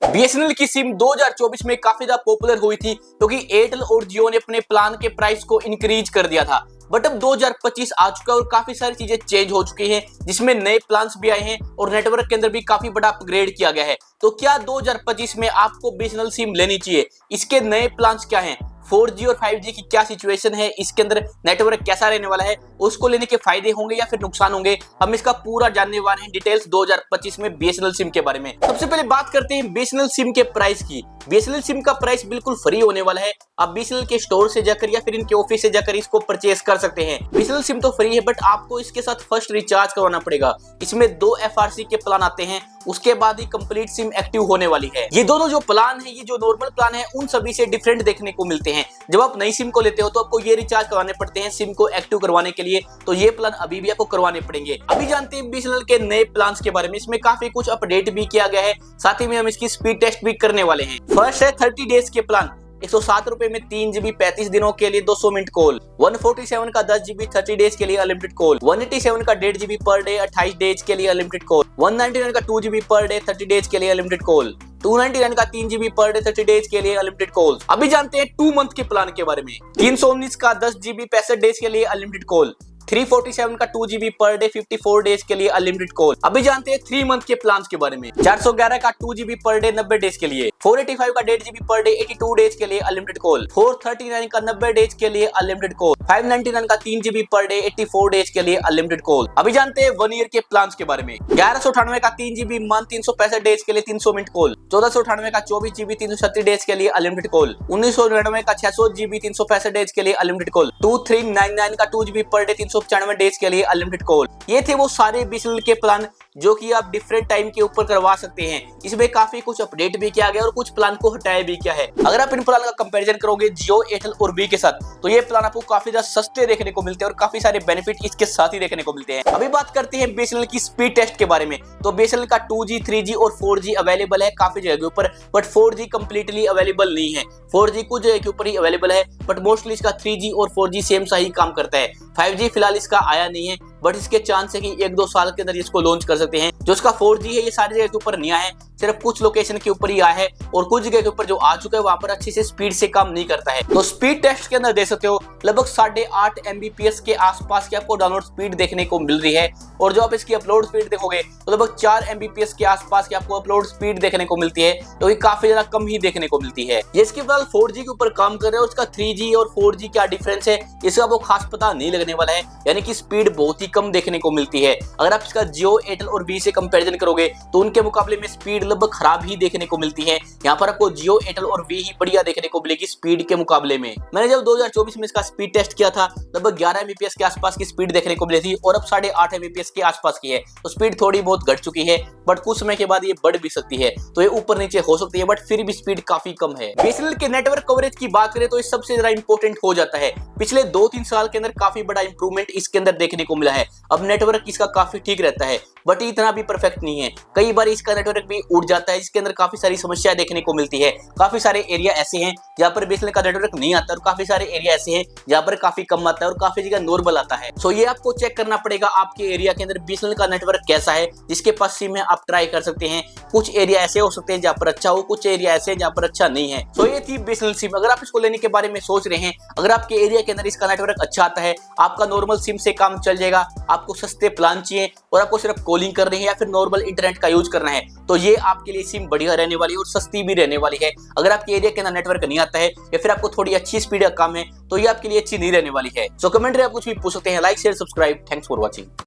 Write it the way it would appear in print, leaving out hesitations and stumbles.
BSNL की SIM 2024 में काफी ज्यादा पॉपुलर हुई थी क्योंकि एयरटेल और जियो ने अपने प्लान के प्राइस को इंक्रीज कर दिया था। बट अब 2025 आ चुका है और काफी सारी चीजें चेंज हो चुकी हैं, जिसमें नए प्लान्स भी आए हैं और नेटवर्क के अंदर भी काफी बड़ा अपग्रेड किया गया है। तो क्या 2025 में आपको बीएसएनएल सिम लेनी चाहिए? इसके नए प्लान्स क्या हैं? 4G और 5G की क्या सिचुएशन है, इसके अंदर नेटवर्क कैसा रहने वाला है, उसको लेने के फायदे होंगे या फिर नुकसान होंगे, हम इसका पूरा जानने वाले हैं डिटेल्स 2025 में बीएसएनएल सिम के बारे में। सबसे पहले बात करते हैं बीएसएनएल सिम के प्राइस की। बीएसएनएल सिम का प्राइस बिल्कुल फ्री होने वाला है। आप बीएसएनएल के स्टोर से जाकर या फिर इनके ऑफिस से जाकर इसको परचेस कर सकते हैं। बीएसएनएल सिम तो फ्री है बट आपको इसके साथ फर्स्ट रिचार्ज करवाना पड़ेगा। इसमें 2 FRC के प्लान आते हैं, उसके बाद ही कंप्लीट सिम एक्टिव होने वाली है। ये दोनों जो प्लान है, ये जो नॉर्मल प्लान है, उन सभी से डिफरेंट देखने को मिलते हैं। जब आप नई सिम को लेते हो तो आपको ये रिचार्ज करवाने पड़ते हैं सिम को एक्टिव करवाने के लिए, तो ये प्लान अभी भी आपको करवाने पड़ेंगे। अभी जानते हैं बीएसएनएल के नए प्लान के बारे में। इसमें काफी कुछ अपडेट भी किया गया है, साथ ही में हम इसकी स्पीड टेस्ट भी करने वाले हैं। फर्स्ट है 30 डेज के प्लान। 107 रुपए में 3 GB 35 दिनों के लिए 200 मिनट कॉल, 147 का 10 GB 30 डेज के लिए अनलिमिटेड कॉल, 187 का 1.5 GB पर डे 28 डेज के लिए अनलिमिटेड कॉल, 199 का 2 GB पर डे 30 डेज के लिए अनलिमिटेड कॉल, 299 का 3 GB पर डे 30 डेज के लिए अनलिमिटेड कॉल। अभी जानते हैं 2 मंथ के प्लान के बारे में। 319 का 10 GB 65 डेज के लिए अनलिमिटेड कॉल, 347 का 2 GB पर डे 54 डेज के लिए अनलिमिटेड कॉल। अभी जानते हैं 3 मंथ के प्लान के बारे में। 411 का 2 GB पर डे 90 डेज के लिए, 485 का 1.5 GB पर डे 82 डेज के लिए अनलिमिटेड कॉल, 439 का 90 डेज के लिए अनलिमिटेड कॉल, 599 का 3 GB पर डे 84 डेज के लिए अनलिमिटेड कॉल। अभी जानते हैं 1 ईयर के प्लान के बारे में। 1198 का 3 GB मंथ 365 डेज के लिए 300 मिनट कॉल, 1498 का 24 GB 336 डेज के लिए अनलिमिटेड कॉल, 1999 का 600 GB 365 डेज के लिए अनलिमिटेड कॉल, 2399 का 2 GB पर डे 395 डेज के लिए अनलिमिटेड कॉल। ये थे वो सारे बीएसएनएल के प्लान जो कि आप डिफरेंट टाइम के ऊपर करवा सकते हैं। इसमें काफी कुछ अपडेट भी किया गया और कुछ प्लान को हटाया भी किया है। अगर आप इन प्लान का कंपैरिजन करोगे जियो, एयरटेल और वी के साथ, तो ये प्लान आपको काफी ज्यादा सस्ते देखने को मिलते हैं और काफी सारे बेनिफिट इसके साथ ही देखने को मिलते हैं। अभी बात करते हैं बीएसएनएल की स्पीड टेस्ट के बारे में। तो बीएसएनएल का 2G, 3G और 4G अवेलेबल है काफी जगह के ऊपर, बट 4G कंप्लीटली अवेलेबल नहीं है। 4G कुछ जगह के ऊपर ही अवेलेबल है, बट मोस्टली इसका 3G और 4G सेम सा ही काम करता है। 5G फिलहाल इसका आया नहीं है, बट इसके चांस है कि 1-2 साल के अंदर इसको लॉन्च कर सकते हैं। जो इसका 4G है, ये सारी जगह के ऊपर नहीं आया है, सिर्फ कुछ लोकेशन के ऊपर ही आया है और कुछ जगह के ऊपर जो आ चुका है वहां पर अच्छी से स्पीड से काम नहीं करता है। तो स्पीड टेस्ट के अंदर देख सकते हो लगभग 8.5 MBPS के आसपास की आपको डाउनलोड स्पीड देखने को मिल रही है, और जो आप इसकी अपलोड स्पीड देखोगे तो लगभग 4 MBPS के आसपास की आपको अपलोड स्पीड देखने को मिलती है, जो कि काफी ज्यादा कम ही देखने को मिलती है। ये इसके फिलहाल 4G के ऊपर काम कर रहे हैं, उसका 3G और 4G क्या डिफरेंस है इसका वो खास पता नहीं लगने वाला है, यानी कि स्पीड बहुत ही कम देखने को मिलती है। अगर आप इसका जियो, एयरटेल और वी से कंपैरिजन करोगे तो उनके मुकाबले में स्पीड लगभग खराब ही देखने को मिलती है। यहाँ पर आपको जियो, एयरटेल और वी ही बढ़िया देखने को मिलेगी स्पीड के मुकाबले में। मैंने जब 2024 में इसका स्पीड टेस्ट किया था, लगभग 11 MBPS के आसपास की स्पीड देखने को मिली थी और अब 8.5 MBPS के आसपास की है। तो स्पीड थोड़ी बहुत घट चुकी है, बट कुछ समय के बाद ये बढ़ भी सकती है, तो ये ऊपर नीचे हो सकती है, बट फिर भी स्पीड काफी कम है। बीएसएनएल के नेटवर्क कवरेज की बात करें तो ये सबसे ज्यादा इंपॉर्टेंट हो जाता है। पिछले 2-3 साल के अंदर काफी बड़ा इंप्रूवमेंट इसके अंदर देखने को मिला है। अब नेटवर्क इसका काफी ठीक रहता है, बट इतना भी परफेक्ट नहीं है। कई बार इसका नेटवर्क भी उड़ जाता है, इसके अंदर काफी सारी समस्याएं देखने को मिलती है। काफी सारे एरिया ऐसे हैं जहाँ पर बीएसएनएल का नेटवर्क नहीं आता और काफी सारे एरिया ऐसे हैं जहाँ पर काफी कम आता है और काफी जगह नॉर्मल आता है। सो ये आपको चेक करना पड़ेगा आपके एरिया के अंदर बीएसएनएल का नेटवर्क कैसा है, जिसके पास सिम है आप ट्राई कर सकते हैं। कुछ एरिया ऐसे हो सकते हैं जहाँ पर अच्छा हो, कुछ एरिया ऐसे जहाँ पर अच्छा नहीं है। सो ये थी बीएसएनएल सिम। अगर आप इसको लेने के बारे में सोच रहे हैं, अगर आपके एरिया के अंदर इसका नेटवर्क अच्छा आता है, आपका नॉर्मल सिम से काम चल जाएगा, आपको सस्ते प्लान चाहिए और आपको सिर्फ कॉलिंग करनी है या फिर नॉर्मल इंटरनेट का यूज करना है, तो ये आपके लिए सिम बढ़िया रहने वाली है और सस्ती भी रहने वाली है। अगर आपके एरिया के अंदर नेटवर्क नहीं आता है या फिर आपको थोड़ी अच्छी स्पीड का काम है, तो ये आपके लिए अच्छी नहीं रहने वाली है। सो कमेंट में आप कुछ भी पूछ सकते हैं। Like, share, subscribe. Thanks for watching.